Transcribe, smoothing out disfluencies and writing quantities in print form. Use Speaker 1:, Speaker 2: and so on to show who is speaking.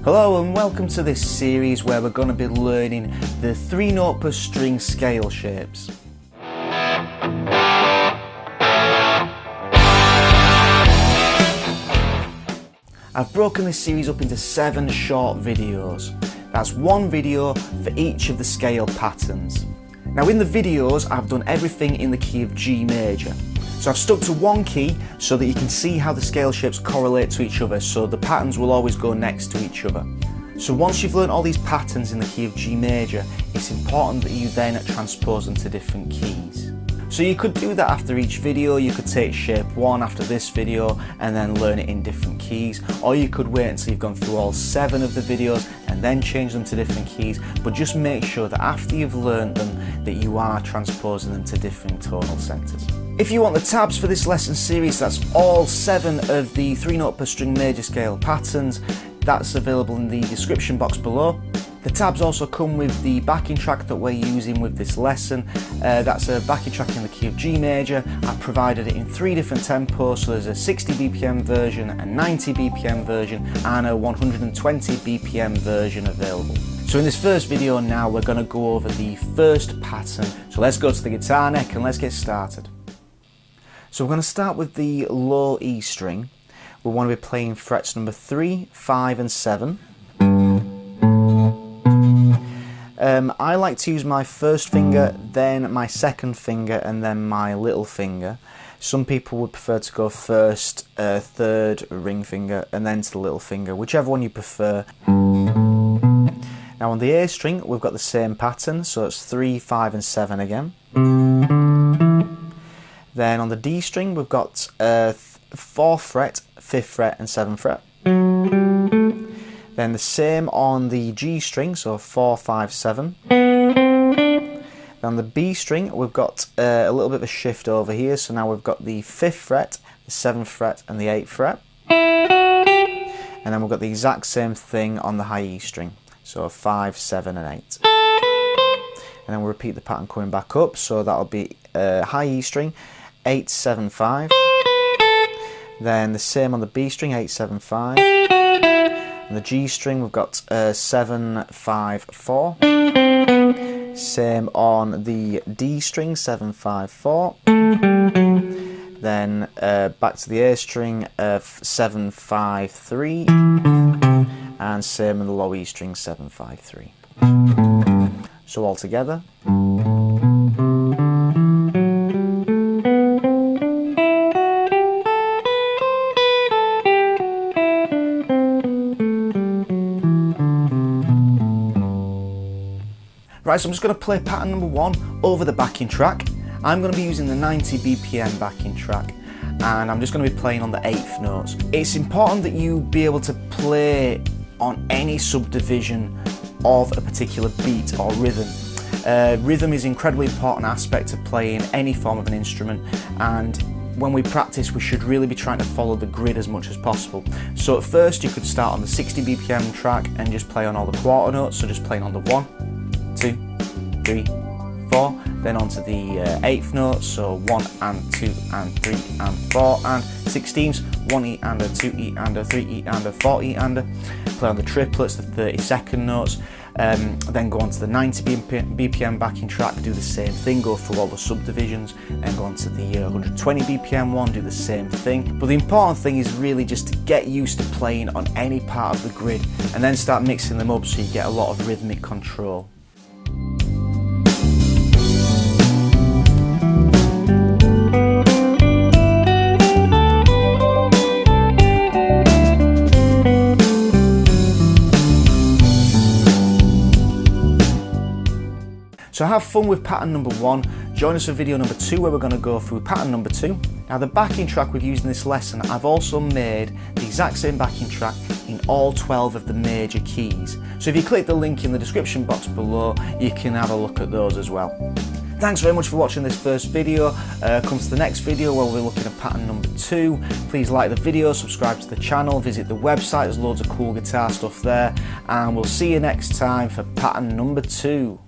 Speaker 1: Hello and welcome to this series where we're going to be learning the 3-note per string scale shapes. I've broken this series up into 7 short videos. That's one video for each of the scale patterns. Now in the videos I've done everything in the key of G major. So I've stuck to one key so that you can see how the scale shapes correlate to each other, so the patterns will always go next to each other. So once you've learned all these patterns in the key of G major, it's important that you then transpose them to different keys. So you could do that after each video. You could take shape 1 after this video and then learn it in different keys, or you could wait until you've gone through all 7 of the videos and then change them to different keys, but just make sure that after you've learned them that you are transposing them to different tonal centres. If you want the tabs for this lesson series, that's all 7 of the 3-note per string major scale patterns. That's available in the description box below. The tabs also come with the backing track that we're using with this lesson. That's a backing track in the key of G major. I've provided it in 3 different tempos, so there's a 60 BPM version, a 90 BPM version and a 120 BPM version available. So in this first video now we're going to go over the first pattern. So let's go to the guitar neck and let's get started. So we're going to start with the low E string. We want to be playing frets number 3, 5 and 7. I like to use my first finger, then my second finger and then my little finger. Some people would prefer to go first, third ring finger and then to the little finger, whichever one you prefer. Now on the A string we've got the same pattern, so it's 3, 5 and 7 again. Then on the D string we've got 4th fret, 5th fret and 7th fret. Then the same on the G string, so 4, 5, 7. Then on the B string we've got a little bit of a shift over here, so now we've got the 5th fret, the 7th fret and the 8th fret. And then we've got the exact same thing on the high E string, so 5, 7 and 8. And then we'll repeat the pattern coming back up, so that'll be high E string, 8, 7, 5. Then the same on the B string, 8, 7, 5. On the G string we've got 7, 5, 4. Same on the D string, 7, 5, 4. Then back to the A string, 7, 5, 3. And same on the low E string, 7, 5, 3. So all together. Right, so I'm just going to play pattern number 1 over the backing track. I'm going to be using the 90 BPM backing track and I'm just going to be playing on the 8th notes. It's important that you be able to play on any subdivision of a particular beat or rhythm. Rhythm is an incredibly important aspect of playing any form of an instrument, and when we practice we should really be trying to follow the grid as much as possible. So at first you could start on the 60 BPM track and just play on all the quarter notes, so just playing on the 1, 2, 3, 4, then onto the 8th notes, so 1 and 2 and 3 and 4 and 16ths, 1 E and a 2 E and a 3 E and a 4 E and a. Play on the triplets, the 32nd notes, then go on to the 90 BPM backing track, do the same thing, go through all the subdivisions, then go on to the 120 BPM one, do the same thing. But the important thing is really just to get used to playing on any part of the grid and then start mixing them up so you get a lot of rhythmic control. So have fun with pattern number 1. Join us for video number 2 where we're going to go through pattern number 2. Now the backing track we've used in this lesson, I've also made the exact same backing track in all 12 of the major keys. So if you click the link in the description box below, you can have a look at those as well. Thanks very much for watching this first video. Come to the next video where we'll be looking at pattern number 2. Please like the video, subscribe to the channel, visit the website, there's loads of cool guitar stuff there, and we'll see you next time for pattern number 2.